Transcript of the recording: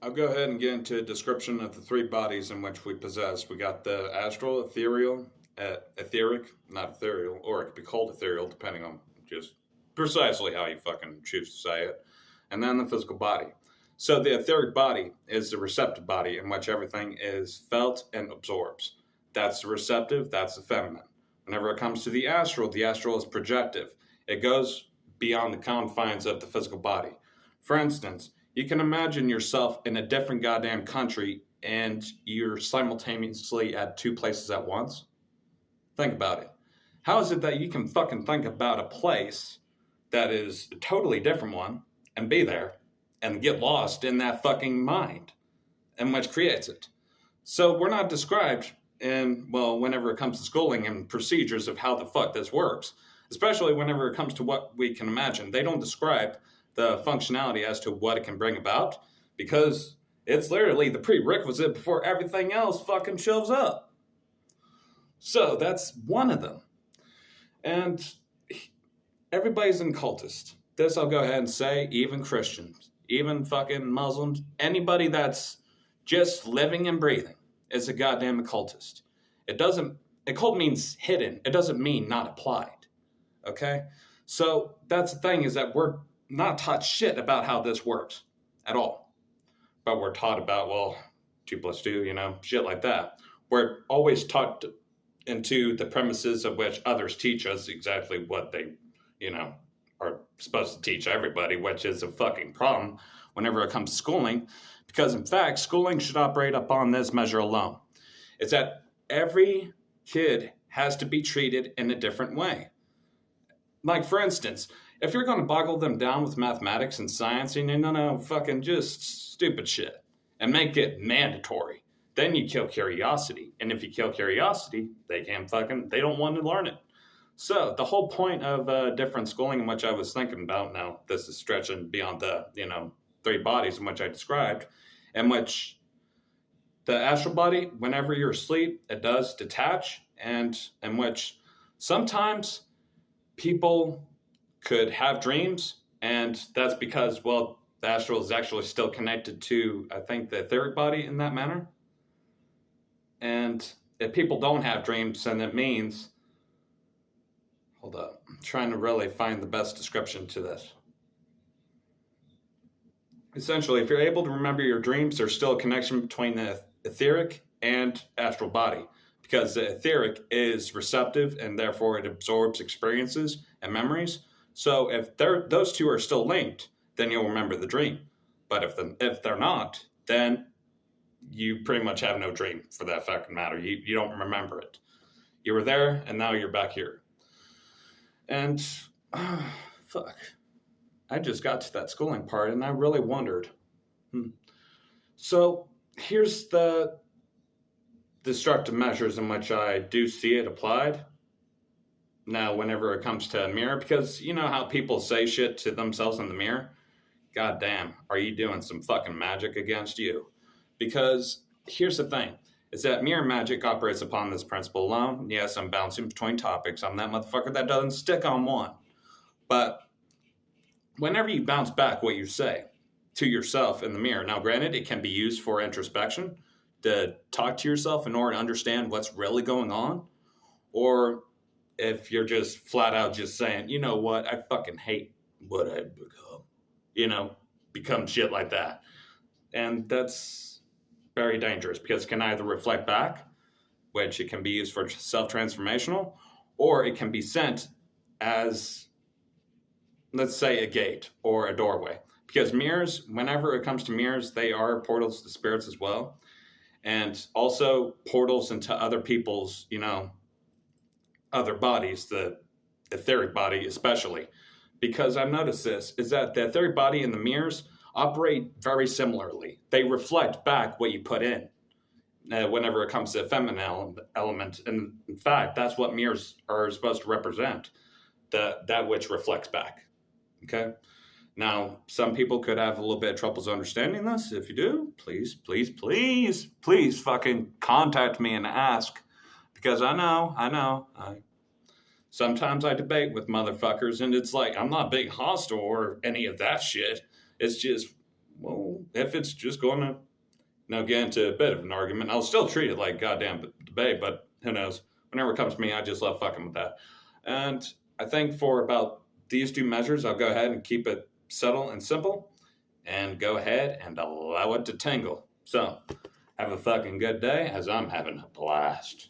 I'll go ahead and get into a description of the three bodies in which we possess. We got the astral, ethereal, etheric, not ethereal, or it could be called ethereal, depending on just precisely how you fucking choose to say it. And then the physical body. So the etheric body is the receptive body in which everything is felt and absorbs. That's the receptive, that's the feminine. Whenever it comes to the astral is projective. It goes beyond the confines of the physical body. For instance, you can imagine yourself in a different goddamn country and you're simultaneously at two places at once. Think about it. How is it that you can fucking think about a place that is a totally different one and be there and get lost in that fucking mind and which creates it? So we're not described in, well, whenever it comes to schooling and procedures of how the fuck this works, especially whenever it comes to what we can imagine. They don't describe the functionality as to what it can bring about because it's literally the prerequisite before everything else fucking shows up. So that's one of them. And everybody's an occultist. This I'll go ahead and say, even Christians, even fucking Muslims, anybody that's just living and breathing is a goddamn occultist. Occult means hidden. It doesn't mean not applied. Okay? So that's the thing, is that we're not taught shit about how this works at all. But we're taught about, well, 2 plus 2, shit like that. We're always taught into the premises of which others teach us exactly what they, are supposed to teach everybody, which is a fucking problem whenever it comes to schooling. Because in fact, schooling should operate upon this measure alone. It's that every kid has to be treated in a different way. Like, for instance, if you're going to boggle them down with mathematics and science and fucking just stupid shit and make it mandatory, then you kill curiosity. And if you kill curiosity, they don't want to learn it. So the whole point of different schooling in which I was thinking about, now this is stretching beyond the, three bodies in which I described, in which the astral body, whenever you're asleep, it does detach, and in which sometimes people could have dreams, and that's because, well, the astral is actually still connected to, I think, the etheric body in that manner. And if people don't have dreams, then it means, hold up, I'm trying to really find the best description to this. Essentially, if you're able to remember your dreams, there's still a connection between the etheric and astral body, because the etheric is receptive and therefore it absorbs experiences and memories. So if those two are still linked, then you'll remember the dream. But if they're not, then you pretty much have no dream for that fucking matter. You don't remember it. You were there and now you're back here. And fuck. I just got to that schooling part and I really wondered. So here's the destructive measures in which I do see it applied. Now, whenever it comes to a mirror, because you know how people say shit to themselves in the mirror? God damn, are you doing some fucking magic against you? Because here's the thing, is that mirror magic operates upon this principle alone. Yes, I'm bouncing between topics. I'm that motherfucker that doesn't stick on one. But whenever you bounce back what you say to yourself in the mirror, now granted, it can be used for introspection, to talk to yourself in order to understand what's really going on, or if you're just flat out just saying, you know what, I fucking hate what I've become, become shit like that. And that's very dangerous because it can either reflect back, which it can be used for self-transformational, or it can be sent as, let's say, a gate or a doorway. Because mirrors, whenever it comes to mirrors, they are portals to spirits as well. And also portals into other people's, other bodies, the etheric body especially. Because I've noticed this, is that the etheric body and the mirrors operate very similarly. They reflect back what you put in whenever it comes to the feminine element. And in fact, that's what mirrors are supposed to represent, that which reflects back. Okay? Now, some people could have a little bit of troubles understanding this. If you do, please fucking contact me and ask. Because I know. Sometimes I debate with motherfuckers, and it's like, I'm not being hostile or any of that shit. It's just, well, if it's just going to, get into a bit of an argument, I'll still treat it like goddamn debate, but who knows? Whenever it comes to me, I just love fucking with that. And I think for about these two measures, I'll go ahead and keep it subtle and simple and go ahead and allow it to tingle. So, have a fucking good day as I'm having a blast.